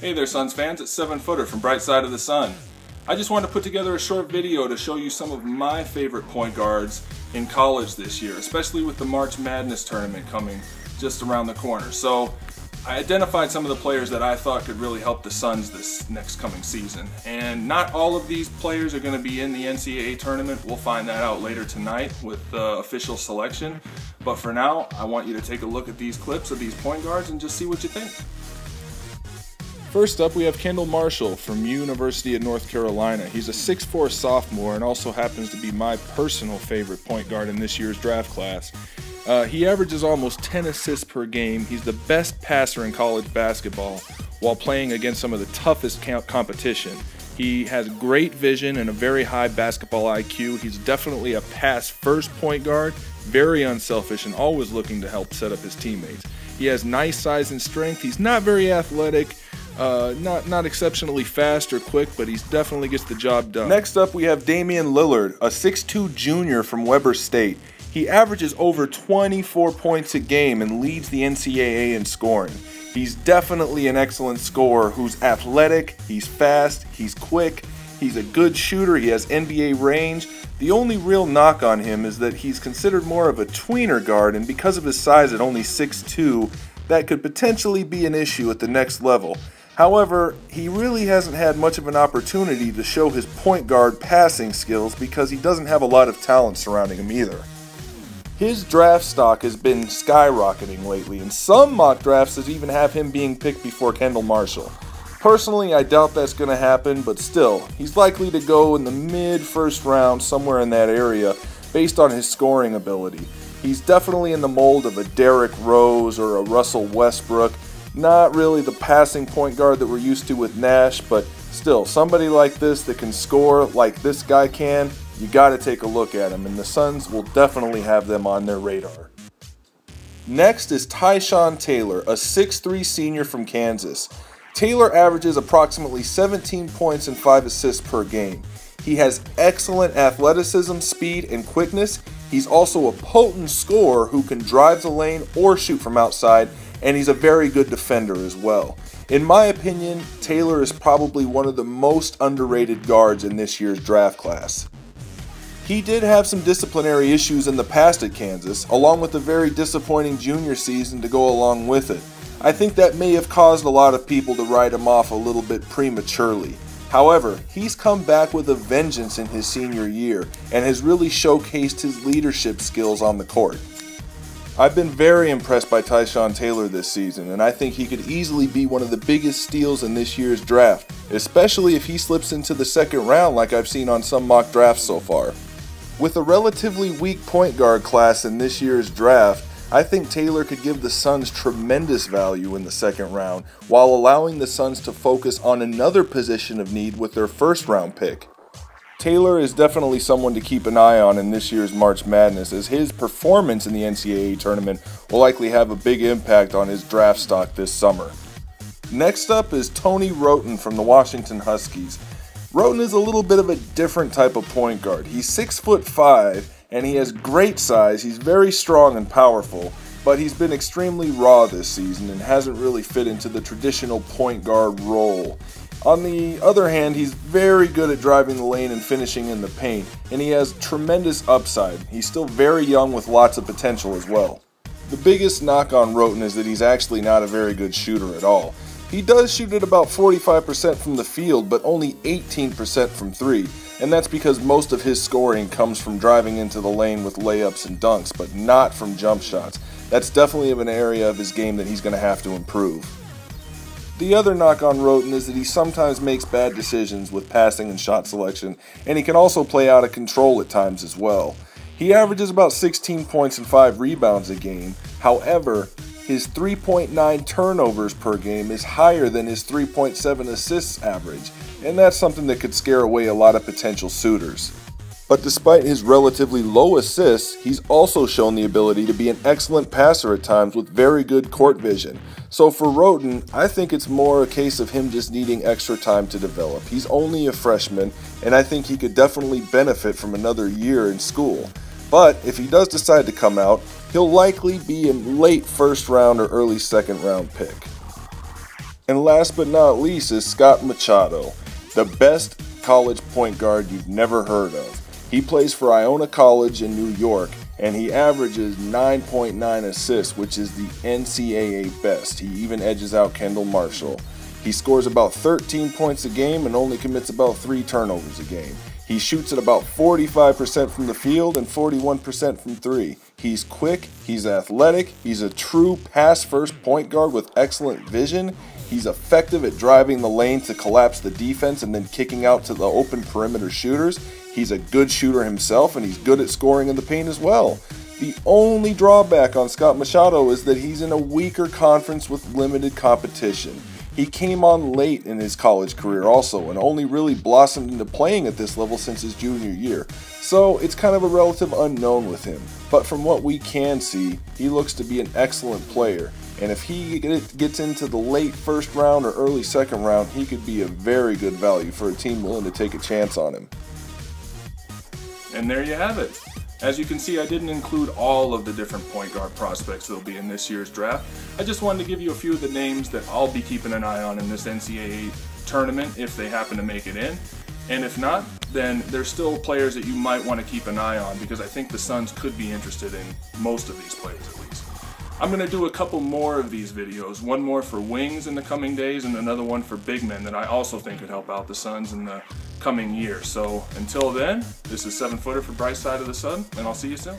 Hey there Suns fans, it's 7-Footer from Bright Side of the Sun. I just wanted to put together a short video to show you some of my favorite point guards in college this year, especially with the March Madness tournament coming just around the corner. So I identified some of the players that I thought could really help the Suns this next coming season. And not all of these players are going to be in the NCAA tournament. We'll find that out later tonight with the official selection. But for now, I want you to take a look at these clips of these point guards and just see what you think. First up, we have Kendall Marshall from University of North Carolina. He's a 6'4" sophomore and also happens to be my personal favorite point guard in this year's draft class. He averages almost 10 assists per game. He's the best passer in college basketball while playing against some of the toughest competition. He has great vision and a very high basketball IQ. He's definitely a pass-first point guard, very unselfish and always looking to help set up his teammates. He has nice size and strength. He's not very athletic. Not exceptionally fast or quick, but he definitely gets the job done. Next up, we have Damian Lillard, a 6'2" junior from Weber State. He averages over 24 points a game and leads the NCAA in scoring. He's definitely an excellent scorer who's athletic, he's fast, he's quick, he's a good shooter, he has NBA range. The only real knock on him is that he's considered more of a tweener guard, and because of his size at only 6'2", that could potentially be an issue at the next level. However, he really hasn't had much of an opportunity to show his point guard passing skills because he doesn't have a lot of talent surrounding him either. His draft stock has been skyrocketing lately, and some mock drafts even have him being picked before Kendall Marshall. Personally, I doubt that's going to happen, but still, he's likely to go in the mid-first round, somewhere in that area, based on his scoring ability. He's definitely in the mold of a Derrick Rose or a Russell Westbrook. Not really the passing point guard that we're used to with Nash, but still, somebody like this that can score like this guy can, you got to take a look at him, and the Suns will definitely have them on their radar. Next is Tyshawn Taylor, a 6'3" senior from Kansas. Taylor averages approximately 17 points and 5 assists per game. He has excellent athleticism, speed, and quickness. He's also a potent scorer who can drive the lane or shoot from outside, and he's a very good defender as well. In my opinion, Taylor is probably one of the most underrated guards in this year's draft class. He did have some disciplinary issues in the past at Kansas, along with a very disappointing junior season to go along with it. I think that may have caused a lot of people to write him off a little bit prematurely. However, he's come back with a vengeance in his senior year and has really showcased his leadership skills on the court. I've been very impressed by Tyshawn Taylor this season, and I think he could easily be one of the biggest steals in this year's draft, especially if he slips into the second round like I've seen on some mock drafts so far. With a relatively weak point guard class in this year's draft, I think Taylor could give the Suns tremendous value in the second round, while allowing the Suns to focus on another position of need with their first round pick. Taylor is definitely someone to keep an eye on in this year's March Madness, as his performance in the NCAA tournament will likely have a big impact on his draft stock this summer. Next up is Tony Wroten from the Washington Huskies. Wroten is a little bit of a different type of point guard. He's 6'5", and he has great size. He's very strong and powerful, but he's been extremely raw this season and hasn't really fit into the traditional point guard role. On the other hand, he's very good at driving the lane and finishing in the paint, and he has tremendous upside. He's still very young with lots of potential as well. The biggest knock on Wroten is that he's actually not a very good shooter at all. He does shoot at about 45% from the field, but only 18% from three, and that's because most of his scoring comes from driving into the lane with layups and dunks, but not from jump shots. That's definitely an area of his game that he's going to have to improve. The other knock on Wroten is that he sometimes makes bad decisions with passing and shot selection, and he can also play out of control at times as well. He averages about 16 points and 5 rebounds a game. However, his 3.9 turnovers per game is higher than his 3.7 assists average, and that's something that could scare away a lot of potential suitors. But despite his relatively low assists, he's also shown the ability to be an excellent passer at times with very good court vision. So for Wroten, I think it's more a case of him just needing extra time to develop. He's only a freshman, and I think he could definitely benefit from another year in school. But if he does decide to come out, he'll likely be a late first round or early second round pick. And last but not least is Scott Machado, the best college point guard you've never heard of. He plays for Iona College in New York, and he averages 9.9 assists, which is the NCAA best. He even edges out Kendall Marshall. He scores about 13 points a game and only commits about 3 turnovers a game. He shoots at about 45% from the field and 41% from 3. He's quick, he's athletic, he's a true pass-first point guard with excellent vision. He's effective at driving the lane to collapse the defense and then kicking out to the open perimeter shooters. He's a good shooter himself, and he's good at scoring in the paint as well. The only drawback on Scott Machado is that he's in a weaker conference with limited competition. He came on late in his college career also, and only really blossomed into playing at this level since his junior year. So it's kind of a relative unknown with him. But from what we can see, he looks to be an excellent player. And if he gets into the late first round or early second round, he could be a very good value for a team willing to take a chance on him. And there you have it. As you can see, I didn't include all of the different point guard prospects that will be in this year's draft. I just wanted to give you a few of the names that I'll be keeping an eye on in this NCAA tournament if they happen to make it in. And if not, then there's still players that you might want to keep an eye on, because I think the Suns could be interested in most of these players at least. I'm going to do a couple more of these videos, one more for wings in the coming days and another one for big men that I also think could help out the Suns in the coming year. So until then, this is 7 Footer for Bright Side of the Sun, and I'll see you soon.